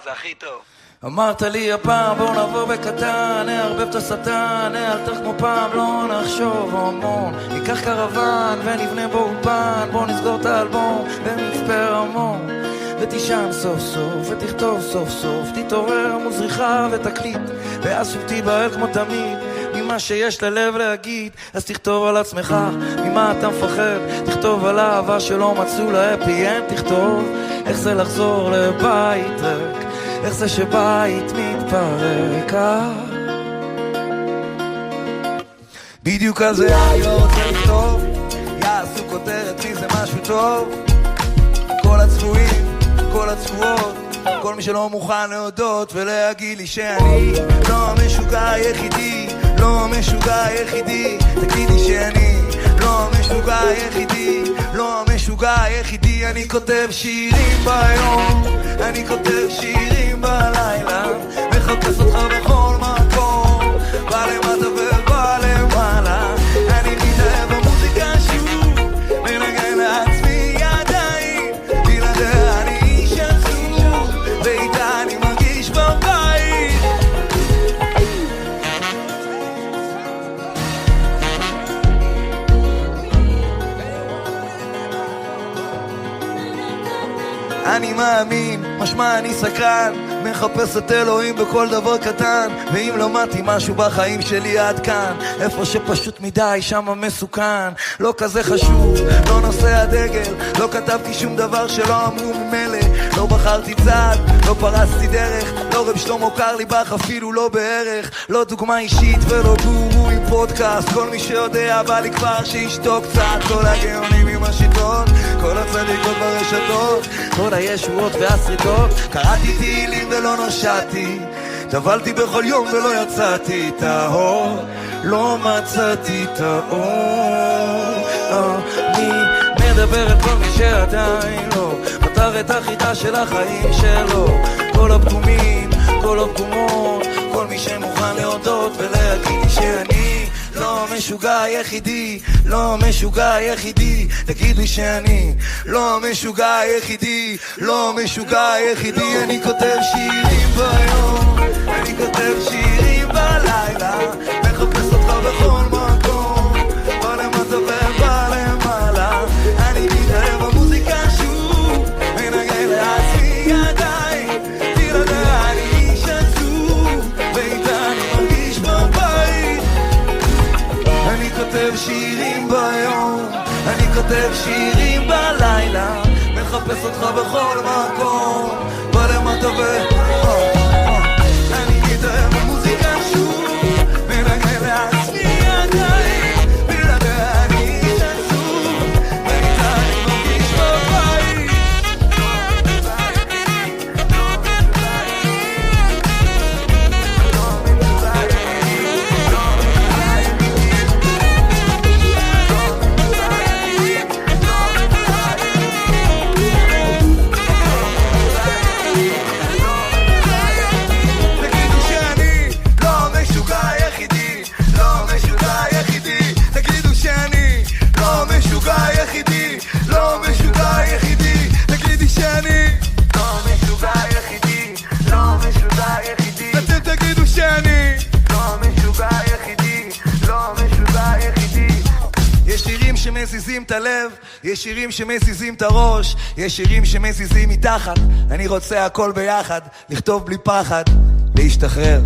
זה הכי טוב. אמרת לי הפעם בוא נבוא בקטן, נערבב את השטן, נאלתר כמו פעם, לא נחשוב המון, ניקח קרוון ונבנה בו אולפן, בוא נסגור את האלבום במצפה רמון, ותישן סוף סוף ותכתוב סוף סוף, תתעורר מוזריחה ותקליט, ואז שוב תיבהל כמו תמיד ממה שיש ללב להגיד. אז תכתוב על עצמך ממה אתה מפחד, תכתוב על האהבה שלא מצאו להפי אנד, תכתוב איך זה לחזור לבית ריק, איך זה שבית מתפרק. בדיוק על זה אני לא רוצה לכתוב, יעשו כותרת לי זה משהו טוב, כל הצבועים, כל הצבועות, כל מי שלא מוכן להודות ולהגיד לי שאני לא המשוגע היחידי, לא המשוגע היחידי, תגידי שאני לא המשוגע היחידי, לא המשוגע היחידי. אני כותב שירים ביום, אני כותב שירים בלילה, מחפש אותך בכל מקום, בא למטה ובא למעלה, אני מתאהב במוזיקה שוב, מנגן לעצמי ידיים, בלעדיה אני איש עצוב, ואיתה אני מרגיש בבית. אני מאמין, משמע אני סקרן, מחפש את אלוהים בכל דבר קטן, ואם למדתי משהו בחיים שלי עד כאן, איפה שפשוט מדי שם מסוכן, לא כזה חשוב, לא נושא הדגל, לא כתבתי שום דבר שלא אמרו ממילא, לא בחרתי צעד, לא פרסתי דרך, לא רב שלמה קרליבך אפילו לא בערך, לא דוגמה אישית ולא גורו עם פודקאסט, כל מי שיודע בא לי כבר שישתוק קצת, כל הגאונים עם השיטות, כל הצדיקות ברשתות, כל הישועות והסריטות, קראתי תהילים ולא נושעתי, טבלתי בכל יום ולא יצאתי את האור, לא מצאתי את האור. אני מדבר את כל מי שעדיין לא פתר את החידה של החיים שלו, כל הפגומים, כל הפגומות, כל מי שמוכן להודות ולהגיד לי שאני לא המשוגע היחידי, לא המשוגע היחידי, תגיד לי שאני לא המשוגע היחידי, לא המשוגע היחידי. אני כותב שירים ביום, אני כותב שירים בלילה, מחפש אותך בכל מקום, בא למטה ובא למעלה, אני מתאהב במוזיקה שוב, מנגן לעצמי ידיים, בלעדיה אני איש עצוב, ואיתה אני מרגיש בבית. אני כותב שירים ביום, אני כותב שירים בלילה, מחפש אותך בכל מקום, בא למטה אני מתאהב במוזיקה שוב, מנגן לעצמי ידיים, בלעדיה אני איש עצוב, ואיתה אני מרגיש בבית. יש שירים שמזיזים את הלב, יש שירים שמזיזים את הראש, יש שירים שמזיזים מתחת, אני רוצה הכל ביחד, לכתוב בלי פחד, להשתחרר.